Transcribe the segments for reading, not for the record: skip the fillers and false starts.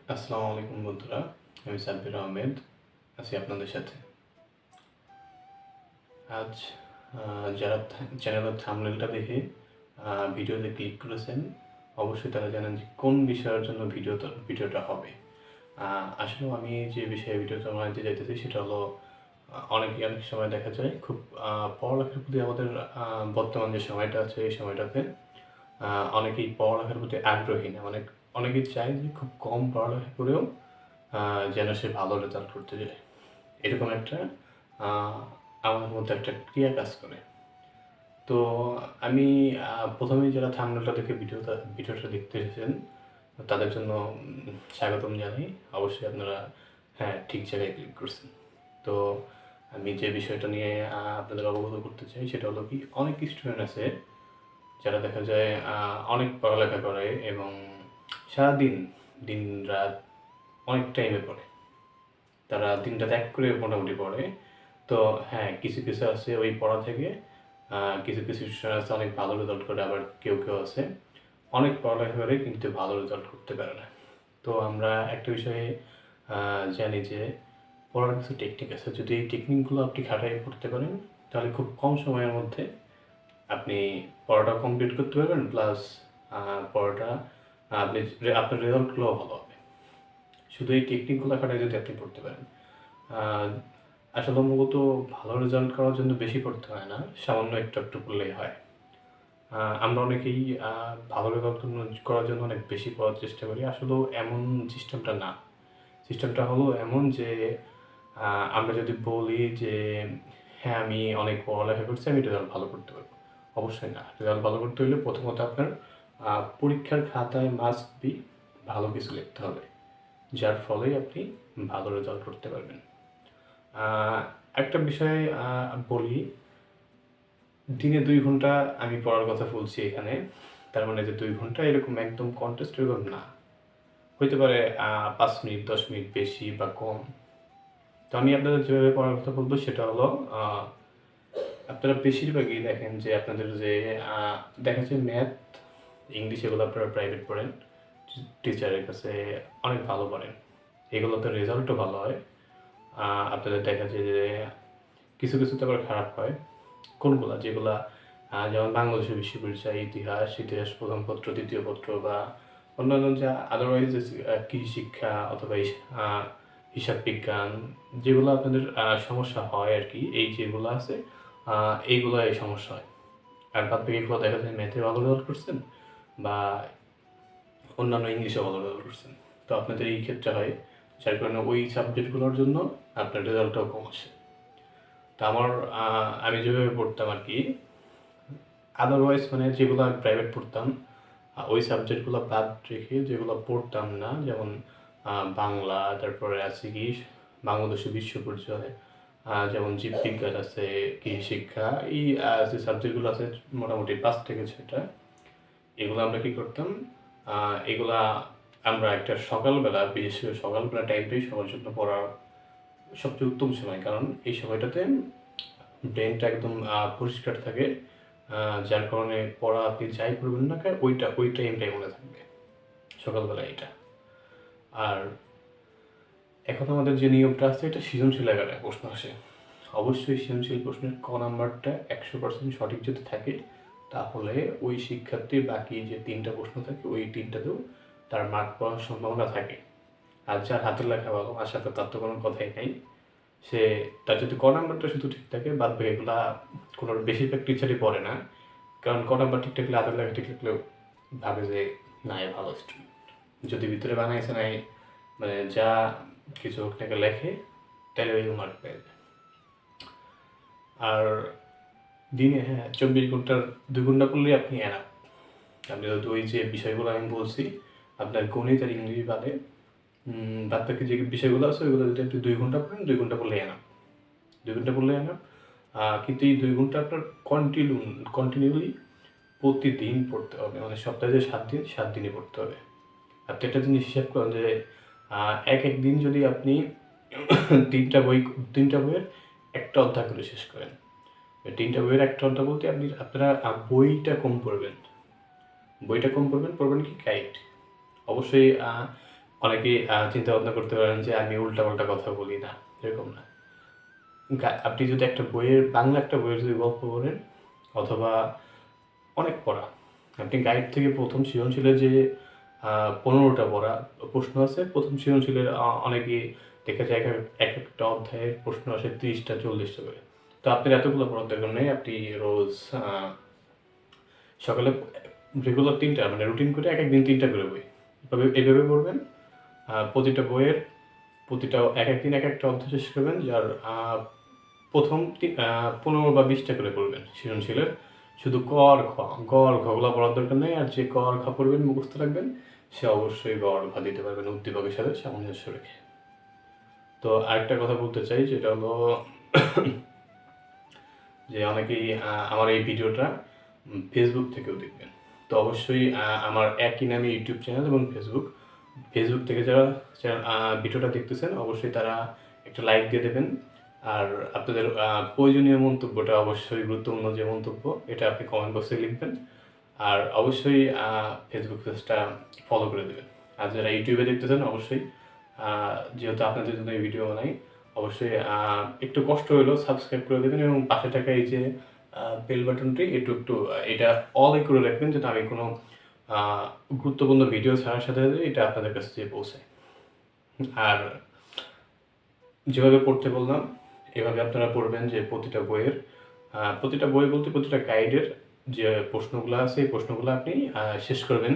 আসসালামু আলাইকুম বন্ধুরা, আমি সাব্বির আহমেদ আছি আপনাদের সাথে। আজ যারা চ্যানেলের থাম্বনেলটা দেখে ভিডিওতে ক্লিক করেছেন, অবশ্যই তারা জানেন যে কোন বিষয়ের জন্য ভিডিওটা হবে। আসলেও আমি যে বিষয়ে ভিডিওটা বানাতে চাইতেছি সেটা হলো অনেক সময় দেখা যায় খুব পড়ালেখার প্রতি আমাদের বর্তমান যে সময়টা আছে এই সময়টাতে অনেকেই পড়ালেখার প্রতি আগ্রহী না। অনেকেই চায় যে খুব কম পড়ালেখা করেও যেন সে ভালো রেজাল্ট করতে যায়। এরকম একটা আ আমার মধ্যে একটা ক্রিয়া কাজ করে। তো আমি ১ম এই যারা থাম্বনেলটা দেখে ভিডিওটা দেখতে এসেছেন, তাদের জন্য স্বাগতম জানাই। অবশ্যই আপনারা ঠিক জায়গায় ক্লিক করছেন। তো আমি যে বিষয়টা নিয়ে আপনাদের অবগত করতে চাই সেটা হলো কি, অনেক স্টুডেন্ট আছে যারা দেখা যায় অনেক পড়ালেখা করে এবং সারাদিন দিন-রাত অনেক টাইমে পড়ে। তারা দিনরাত এক করে মোটামুটি পড়ে। তো কিছু আছে ওই পড়া থেকে কিছু স্টুডেন্ট আছে অনেক ভালো রেজাল্ট করে, আবার কেউ আছে অনেক পড়ালেখা করে কিন্তু ভালো রেজাল্ট করতে পারে না। তো আমরা একটা বিষয়ে জানি যে পড়ার কিছু টেকনিক আছে। যদি এই টেকনিকগুলো আপনি খাটায় করতে পারেন, তাহলে খুব কম সময়ের মধ্যে আপনি পড়াটাও কমপ্লিট করতে পারবেন, প্লাস পড়াটা আপনার রেজাল্টগুলোও ভালো হবে। শুধু এই টেকনিকগুলো খাটায় যদি আপনি পড়তে পারেন। আসলে মূলত ভালো রেজাল্ট করার জন্য বেশি পড়তে হয় না, সামান্য একটু পড়লেই হয়। আমরা অনেকেই ভালো রেজাল্ট করার জন্য অনেক বেশি পড়ার চেষ্টা করি। আসলেও এমন সিস্টেমটা না। সিস্টেমটা হলো এমন যে আমরা যদি বলি যে আমি অনেক পড়ালেখা করছি, আমি রেজাল্ট ভালো করতে পারবো। অবশ্যই না। রেজাল্ট ভালো করতে হলে প্রথমত আপনার পরীক্ষার খাতায় মাস্ট বি ভালো কিছু লিখতে হবে, যার ফলে আপনি ভালো রেজাল্ট করতে পারবেন। একটা বিষয় বলি, দিনে ২ ঘন্টা আমি পড়ার কথা বলছি এখানে। তার মানে যে ২ ঘন্টা এরকম একদম কন্টিনিউয়াস এরকম না। হইতে পারে ৫ মিনিট, ১০ মিনিট বেশি বা কম। তো আমি আপনাদের যেভাবে পড়ার কথা বলবো সেটা হলো আপনারা বেশিরভাগই দেখেন যে আপনাদের যে দেখা যায় ম্যাথ, ইংলিশ এগুলো আপনারা প্রাইভেট পড়েন। টিচারের কাছে অনেক ভালো পড়েন। এগুলোতে রেজাল্টও ভালো হয়। আপনাদের দেখা যায় যে কিছুতে আবার খারাপ হয়। কোনগুলা? যেগুলা যেমন বাংলাদেশের বিশ্ব পরিচয়, ইতিহাস প্রথম পত্র, দ্বিতীয় পত্র বা অন্যান্য যা আদারওয়াইজ কৃষি শিক্ষা অথবা হিসাব বিজ্ঞান, যেগুলো আপনাদের সমস্যা হয় আরকি, এই যেগুলো আছে এইগুলো এই সমস্যা হয়। আর বাদ বাকিগুলো দেখা যায় ম্যাথে ভালো রেজাল্ট করছেন বা অন্যান্য ইংলিশে ভালো রেজাল্ট করছেন। তো আপনাদের এই ক্ষেত্রে হয়, যার কারণে ওই সাবজেক্টগুলোর জন্য আপনার রেজাল্টটাও কম আসে। তো আমি যেভাবে পড়তাম আরকি, আদারওয়াইজ মানে যেগুলো আমি প্রাইভেট পড়তাম, ওই সাবজেক্টগুলো বাদ রেখে যেগুলো পড়তাম না, যেমন বাংলা, তারপরে আছে কি বাংলাদেশের বিশ্ব পরিচয়, যেমন জীববিজ্ঞান আছে, কৃষি শিক্ষা, এই যে সাবজেক্টগুলো আছে মোটামুটি ৫ থেকে ৬টা, এগুলো আমরা কী করতাম, এগুলা আমরা একটা সকালবেলা, বিশেষ করে সকালবেলা টাইমটাই সবার জন্য পড়ার সবচেয়ে উত্তম সময়। কারণ এই সময়টাতে ব্রেনটা একদম পরিষ্কার থাকে, যার কারণে পড়া আপনি যাই করবেন না কেন ওই টাইমটাই মনে থাকবে, সকালবেলা এটা। আর এখন আমাদের যে নিয়মটা আছে, এটা সৃজনশীল আকারে প্রশ্ন আসে। অবশ্যই সৃজনশীল প্রশ্নের ক নাম্বারটা ১০০% সঠিক যদি থাকে, তাহলে ওই শিক্ষার্থীর বাকি যে ৩টা প্রশ্ন থাকে ওই ৩টাতেও তার মার্ক পাওয়ার সম্ভাবনা থাকে। আর যার হাতের লেখা ভালো, আমার সাথে তার তো কোনো কথাই নাই, তার যদি ক নাম্বারটা শুধু ঠিক থাকে, বাদ বাকিগুলা কোনো বেশিরভাগ টিচারই পড়ে না। কারণ ক নাম্বার ঠিক থাকলে হাতের লেখা ঠিক থাকলেও ভাবে যে না, এ ভালো স্টুডেন্ট। যদি ভিতরে বানাইছে নাই, মানে যা কিছু হোক নাকি লেখে, তাহলে ওই মার্ক পেয়ে যায়। আর দিনে ২৪ ঘন্টার ২ ঘন্টা পড়লেই আপনি এনাফ। আপনি যদি ওই যে বিষয়গুলো আমি বলছি, আপনার গণিত আর ইংলিশ বাদে বাদ বাকি যে বিষয়গুলো আছে ওইগুলো যদি আপনি ২ ঘন্টা পড়েন, ২ ঘন্টা পড়লেই এনাফ। ২ ঘন্টা পড়লেই এনাফ। কিন্তু এই ২ ঘন্টা আপনার কন্টিনিউলি প্রতিদিন পড়তে হবে। মানে সপ্তাহে ৭ দিন, ৭ দিনই পড়তে হবে। আপনি একটা জিনিস হিসাব করেন যে এক দিন যদি আপনি ৩টা বইয়ের একটা অধ্যায় করে শেষ করেন। ৩টা বইয়ের একটা অধ্যায় বলতে আপনারা বইটা কম পড়বেন কি গাইড। অবশ্যই অনেকেই চিন্তা ভাবনা করতে পারেন যে আমি উল্টাপাল্টা কথা বলি না, এরকম না। আপনি যদি একটা বইয়ের বাংলা একটা বইয়ের যদি গল্প পড়েন অথবা অনেক পড়া, আপনি গাইড থেকে প্রথম সৃজনশীলের যে 15টা পড়া প্রশ্ন আছে, প্রথম সৃজনশীলের অনেকেই দেখা যায় এক একটা অধ্যায়ের প্রশ্ন আসে 30টা 40টা করে। তো আপনার এতগুলো পড়ার দরকার নেই। আপনি রোজ সকালে রেগুলার 3টা মানে রুটিন করে এক একদিন 3টা করে বই এইভাবে পড়বেন। প্রতিটা বইয়ের এক একদিন এক একটা অধ্যায় শেষ করবেন, যার প্রথম 15 বা 20টা করে পড়বেন সৃজনশীলের। শুধু ক আর খ, গ আর ঘ গুলো পড়ার দরকার নেই। আর যে ক আর খ পড়বেন মুখস্থ রাখবেন সে অবশ্যই গ আর ঘ দিতে পারবেন উদ্দীপকের সাথে সামঞ্জস্য রেখে। তো আরেকটা কথা বলতে চাই, যেটা হলো যে অনেকেই আমার এই ভিডিওটা ফেসবুক থেকেও দেখবেন। তো অবশ্যই আমার একই নামে ইউটিউব চ্যানেল এবং ফেসবুক থেকে যারা ভিডিওটা দেখতেছেন অবশ্যই তারা একটা লাইক দিয়ে দেবেন। আর আপনাদের প্রয়োজনীয় মন্তব্যটা, অবশ্যই গুরুত্বপূর্ণ যে মন্তব্য, এটা আপনি কমেন্ট বক্সে লিখবেন। আর অবশ্যই ফেসবুক পেজটা ফলো করে দেবেন। আর যারা ইউটিউবে দেখতেছেন অবশ্যই যেহেতু আপনাদের জন্য এই ভিডিও বানাই, অবশ্যই একটু কষ্ট হলেও সাবস্ক্রাইব করে দেবেন এবং পাশে থাকা এই যে বেল বাটনটি একটু এটা অলে করে রাখবেন, যাতে আমি কোনো গুরুত্বপূর্ণ ভিডিও ছাড়ার সাথে সাথে এটা আপনাদের কাছে যেয়ে পৌঁছায়। আর যেভাবে পড়তে বললাম এভাবে আপনারা পড়বেন, যে প্রতিটা বই বলতে প্রতিটা গাইডের যে প্রশ্নগুলো আছে এই প্রশ্নগুলো আপনি শেষ করবেন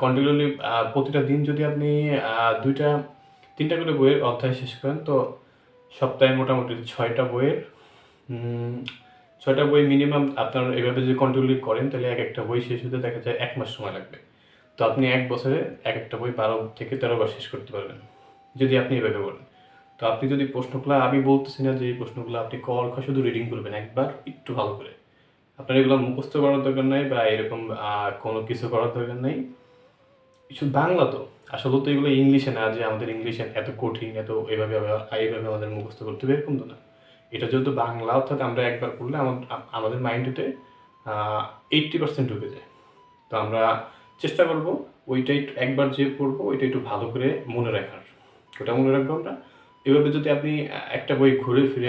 কন্টিনিউলি। প্রতিটা দিন যদি আপনি 2-3টা করে বইয়ের অধ্যায় শেষ করেন, তো সপ্তাহে মোটামুটি 6টা বই মিনিমাম আপনার এভাবে যদি কন্টিনিউলি করেন, তাহলে এক একটা বই শেষ হতে দেখা যায় 1 মাস সময় লাগবে। তো আপনি 1 বছরে এক একটা বই 12 থেকে 13 বার শেষ করতে পারবেন যদি আপনি এভাবে করেন। তো আপনি যদি প্রশ্নগুলো, আমি বলতেছি না যে এই প্রশ্নগুলো আপনি ক খ শুধু রিডিং করবেন একবার একটু ভালো করে। আপনার এগুলো মুখস্থ করার দরকার নাই বা এরকম কোনো কিছু করার দরকার নাই। শুধু বাংলা তো, আসলে তো এগুলো ইংলিশে না যে আমাদের ইংলিশে এত কঠিন, এইভাবে আমাদের মুখস্থ করতে হবে, এরকম তো না। এটা যেহেতু বাংলা, অর্থাৎ আমরা একবার পড়লে আমাদের মাইন্ডেতে 80% ঢুকে যায়। তো আমরা চেষ্টা করব ওইটাই একবার যে পড়বো ওইটা একটু ভালো করে মনে রাখার, ওটা মনে রাখবো আমরা। এভাবে যদি আপনি একটা বই ঘুরে ফিরে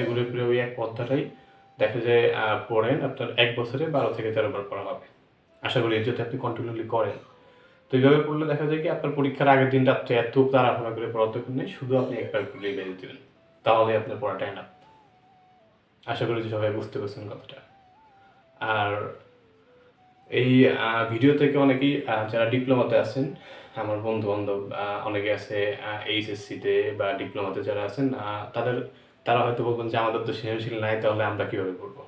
ওই এক অধ্যায়টাই দেখা যায় পড়েন, আপনার 1 বছরে 12 থেকে 13 বার পড়া হবে। আশা করি যদি আপনি কন্টিনিউলি করেন। তো এইভাবে পড়লে দেখা যায় কি আপনার পরীক্ষার আগের দিন রাত্রে এত তাড়াহুড়া করে পড়ার দরকার নেই, শুধু আপনি একবার পড়লেই বেরিয়ে দেবেন, তাহলে আপনার পড়াটাই না। আশা করি যে সবাই বুঝতে পারছেন কথাটা। আর এই ভিডিও থেকে অনেকেই যারা ডিপ্লোমাতে আছেন, আমার বন্ধু বান্ধব অনেকে আছে এইচএসসিতে বা ডিপ্লোমাতে যারা আছেন, তারা হয়তো বলবেন যে আমাদের তো সৃজনশীল নাই, তাহলে আমরা কীভাবে পড়বো।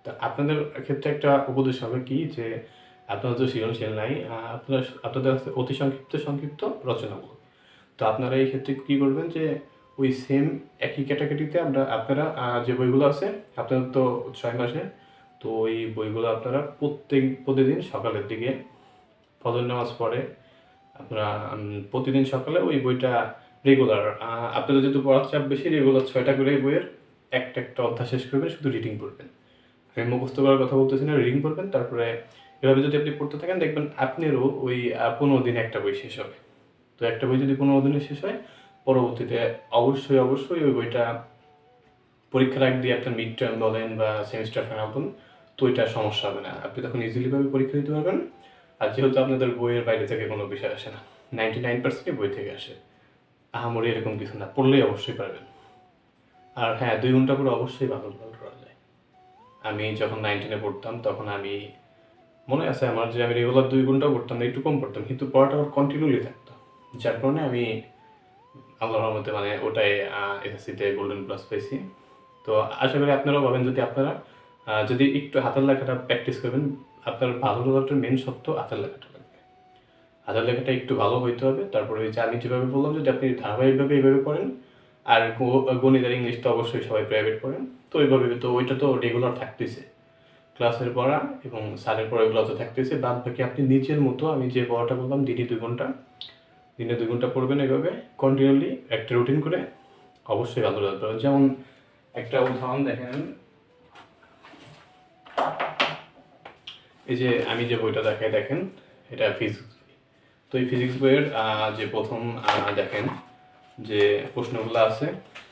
তো আপনাদের ক্ষেত্রে একটা উপদেশ হবে কি, যে আপনাদের তো সৃজনশীল নাই, আপনাদের আছে অতি সংক্ষিপ্ত রচনামূলক। তো আপনারা এই ক্ষেত্রে কী করবেন, যে ওই সেম একই ক্যাটাগরিতে আপনারা যে বইগুলো আছে আপনাদের তো 6 মাসে, তো ওই বইগুলো আপনারা প্রতিদিন সকালের দিকে ফজর নামাজ পড়ে আপনারা প্রতিদিন সকালে ওই বইটা রেগুলার, আপনাদের যেহেতু পড়ার চাপ বেশি, রেগুলার 6টা করে বইয়ের একটা অধ্যায় শেষ করবেন, শুধু রিডিং পড়বেন। আমি মুখস্থ করার কথা বলতেছি না, রিডিং পড়বেন। তারপরে এভাবে যদি আপনি পড়তে থাকেন, দেখবেন আপনারও ওই 15 দিনে একটা বই শেষ হবে। তো একটা বই যদি 15 দিনে শেষ হয়, পরবর্তীতে অবশ্যই ওই বইটা পরীক্ষার আগ দিয়ে আপনার মিড টার্ম বলেন বা সেমিস্টার ফাইনাল বলেন, তো ওইটা সমস্যা হবে না, আপনি তখন ইজিলিভাবে পরীক্ষা দিতে পারবেন। আর যেহেতু আপনাদের বইয়ের বাইরে থেকে কোনো বিষয় আসে না, 99% বই থেকে আসে, আহামরি এরকম কিছু না, পড়লেই অবশ্যই পারবেন। আর হ্যাঁ, 2 ঘন্টা করে অবশ্যই বাদল করা যায়। আমি যখন 9-10 পড়তাম তখন আমি মনে আছে আমার যে আমি রেগুলার 2 ঘন্টাও পড়তাম না, একটু কম পড়তাম, কিন্তু পড়াটা আমার কন্টিনিউলি থাকতো, যার কারণে আমি আল্লাহর রহমতে মানে ওটাই এসএসসিতে গোল্ডেন প্লাস পেয়েছি। তো আশা করি আপনারাও পাবেন, যদি আপনারা যদি একটু হাতের লেখাটা প্র্যাকটিস করবেন। আপনার ভালো রেজাল্টের মেন সত্য হাতের লেখাটা লাগবে, হাতের লেখাটা একটু ভালো হইতে হবে। তারপরে ওই যে আমি যেভাবে বললাম, যদি আপনি ধারাবাহিকভাবে এইভাবে পড়েন, আর গণিত আর ইংলিশ তো অবশ্যই সবাই প্রাইভেট পড়েন, তো ওইভাবে তো ওইটা তো রেগুলার থাকতেছে, ক্লাসের পড়া এবং স্যারের পড়া এগুলো তো থাকতেছে। বাদ বাকি আপনি নিজের মতো, আমি যে পড়াটা বললাম দিনে 2 ঘন্টা পড়বেন, এইভাবে কন্টিনিউলি একটা রুটিন করে অবশ্যই ভালো রেজাল্ট পাবেন। যেমন একটা উদাহরণ দেখেন, এই যে আমি যে বইটা দেখেন, এটা ফিজিক্স। তো তো এই ফিজিক্স বইয়ের যে প্রথম দেখেন যে প্রশ্নগুলো আছে,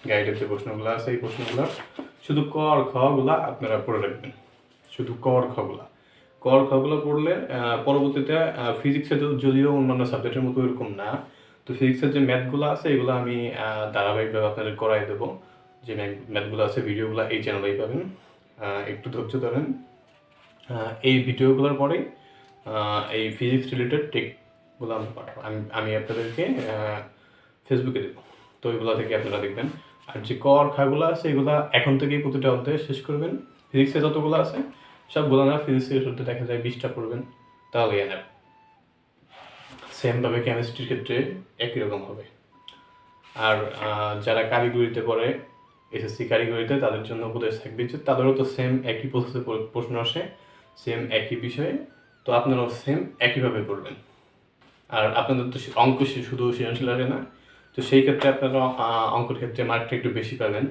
গাইডের যে প্রশ্নগুলো আছে, এই প্রশ্নগুলো শুধু ক আর খ গুলা আপনারা পড়ে রাখবেন, শুধু ক আর খ গুলা। ক আর খ গুলো পড়লে পরবর্তীতে ফিজিক্সে যদিও অন্যান্য সাবজেক্টের মতো এরকম না, তো ফিজিক্সের যে ম্যাথগুলো আছে এগুলো আমি ধারাবাহিকভাবে আপনাদের করাই দেবো। যে ম্যাথগুলো আছে ভিডিওগুলো এই চ্যানেলেই পাবেন, একটু ধৈর্য ধরেন। এই ভিডিওগুলোর পরেই এই ফিজিক্স রিলেটেড টেকগুলো আমি পাঠাবো, আমি আপনাদেরকে ফেসবুকে দেবো, তো ওইগুলো থেকে আপনারা দেখবেন। আর যে ক আর খাগুলো আছে এগুলো এখন থেকেই প্রতিটা অধ্যায় শেষ করবেন। ফিজিক্সে যতগুলো আছে সবগুলো না, ফিজিক্সের শুরুতে দেখা যায় 20টা পড়বেন, তাহলে এনাফ। সেমভাবে কেমিস্ট্রির ক্ষেত্রে একই রকম হবে। আর যারা কারিগরিতে পড়ে, এসএসসি কারিগরিতে, তাদের জন্য উপদেশ থাকবে যে তাদেরও তো সেম একই প্রসেসে প্রশ্ন আসে, সেম একই বিষয়ে, তো আপনারাও সেম একইভাবে পড়বেন। আর আপনাদের তো অঙ্ক শুধু সৃজনশীল আসে না, তো সেই ক্ষেত্রে আপনারা অঙ্কের ক্ষেত্রে মার্কটা একটু বেশি পাবেন।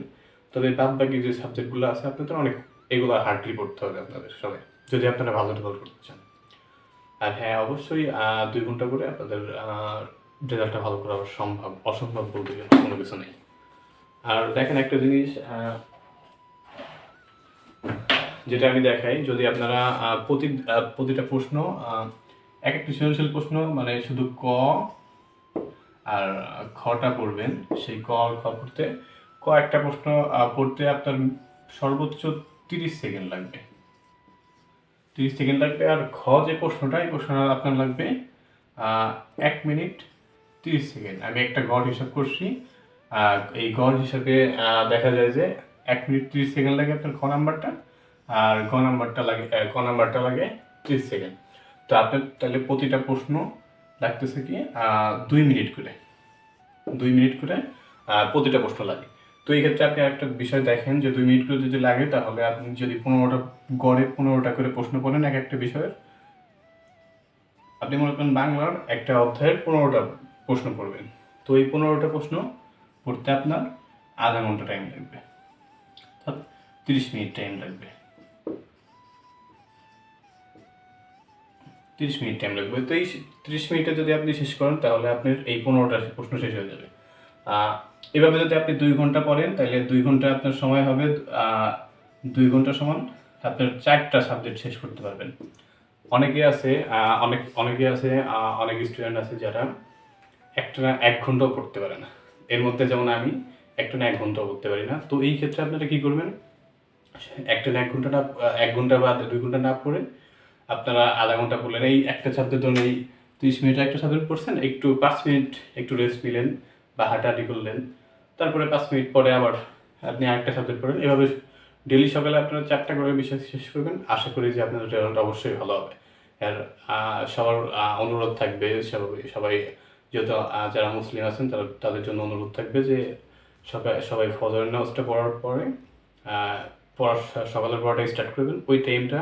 তবে বাদ বাকি যে সাবজেক্টগুলো আছে আপনাদের অনেক এগুলো হার্ডলি পড়তে হবে আপনাদের সবাই, যদি আপনারা ভালো রেজাল্ট করতে চান। আর হ্যাঁ, অবশ্যই 2 ঘন্টা করে আপনাদের রেজাল্টটা ভালো করা সম্ভব, অসম্ভব বলতে গেলে কোনো কিছু নেই। আর দেখেন একটা জিনিস যেটা আমি দেখাই, যদি আপনারা প্রতিটা প্রশ্ন এক একটা সৃজনশীল প্রশ্ন মানে শুধু ক আর খটা পড়বেন, সেই ক আর খ পড়তে একটা প্রশ্ন পড়তে আপনার সর্বোচ্চ 30 সেকেন্ড লাগবে, 30 সেকেন্ড লাগবে। আর খ যে প্রশ্নটা, এই প্রশ্নটা আপনার লাগবে 1 মিনিট 30 সেকেন্ড। আমি একটা গড় হিসাব করছি, এই গড় হিসাবে দেখা যায় যে 1 মিনিট 30 সেকেন্ড লাগে আপনার খ নাম্বারটা, আর গ নাম্বারটা লাগে 30 সেকেন্ড। তো আপনার তাহলে প্রতিটা প্রশ্ন লাগতেছে কি 2 মিনিট করে, 2 মিনিট করে প্রতিটা প্রশ্ন লাগে। তো এই ক্ষেত্রে আপনি একটা বিষয় দেখেন যে 2 মিনিট করে যদি লাগে, তাহলে আপনি যদি 15টা গড়ে 15টা করে প্রশ্ন করেন এক একটা বিষয়ের, আপনি মনে করেন বাংলার একটা অধ্যায়ের 15টা প্রশ্ন পড়বেন, তো এই 15টা প্রশ্ন পড়তে আপনার আধা ঘন্টা টাইম লাগবে, 30 মিনিট টাইম লাগবে, 30 মিনিট টাইম লাগবে। তো এই 30 মিনিটে যদি আপনি শেষ করেন তাহলে আপনার এই 15টা প্রশ্ন শেষ হয়ে যাবে। এভাবে যদি আপনি 2 ঘন্টা পড়েন তাহলে 2 ঘন্টা আপনার সময় হবে 2 ঘন্টা সমান আপনার 4টা সাবজেক্ট শেষ করতে পারবেন। অনেকে আছে অনেক স্টুডেন্ট আছে যারা একটানা 1 ঘন্টাও পড়তে পারে না। এর মধ্যে যেমন আমি একটানা 1 ঘন্টাও পড়তে পারি না। তো এই ক্ষেত্রে আপনারা কি করবেন, একটানা 1 ঘন্টা বা 2 ঘন্টা না পড়ে আপনারা আধা ঘন্টা পড়লেন। এই একটা সাবজেক্ট ধরুন এই 30 মিনিট একটা সাবজেক্ট পড়ছেন, একটু 5 মিনিট একটু রেস্ট নিলেন বা হাঁটাহাঁটি করলেন, তারপরে 5 মিনিট পরে আবার আপনি আরেকটা সাবজেক্ট পড়েন। এভাবে ডেলি সকালে আপনারা 4টা করে বিষয় শেষ করবেন। আশা করি যে আপনাদের রেজাল্ট অবশ্যই ভালো হবে। আর সবার অনুরোধ থাকবে, সবাই যেহেতু যারা মুসলিম আছেন তাদের জন্য অনুরোধ থাকবে যে সবাই ফজরের নামাজটা পড়ার পরে সকালের পড়াটা স্টার্ট করবেন। ওই টাইমটা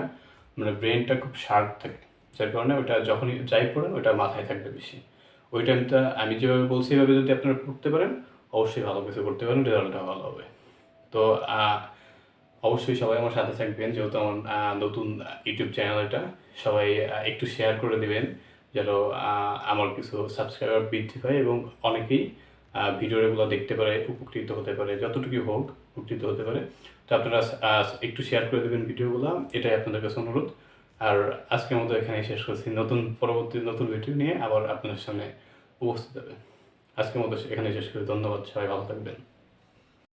মানে ব্রেনটা খুব শার্প থাকে, যার কারণে ওটা যখনই যাই পড়েন ওটা মাথায় থাকবে বেশি। ওই টাইমটা আমি যেভাবে বলছি এভাবে যদি আপনারা পড়তে পারেন অবশ্যই ভালো কিছু করতে পারেন, রেজাল্টটা ভালো হবে। তো অবশ্যই সবাই আমার সাথে থাকবেন, যেহেতু আমার নতুন ইউটিউব চ্যানেল এটা, সবাই একটু শেয়ার করে দেবেন যেন আমার কিছু সাবস্ক্রাইবার বৃদ্ধি পায় এবং অনেকেই ভিডিওগুলো দেখতে পারে, উপকৃত হতে পারে, যতটুকু হোক উপকৃত হতে পারে। তো আপনারা একটু শেয়ার করে দেবেন ভিডিওগুলো, এটাই আপনাদের কাছে অনুরোধ। আর আজকের মতো এখানে শেষ করছি, পরবর্তী নতুন ভিডিও নিয়ে আবার আপনাদের সামনে উপস্থিত হবে। আজকের মতো এখানে শেষ করি, ধন্যবাদ, সবাই ভালো থাকবেন।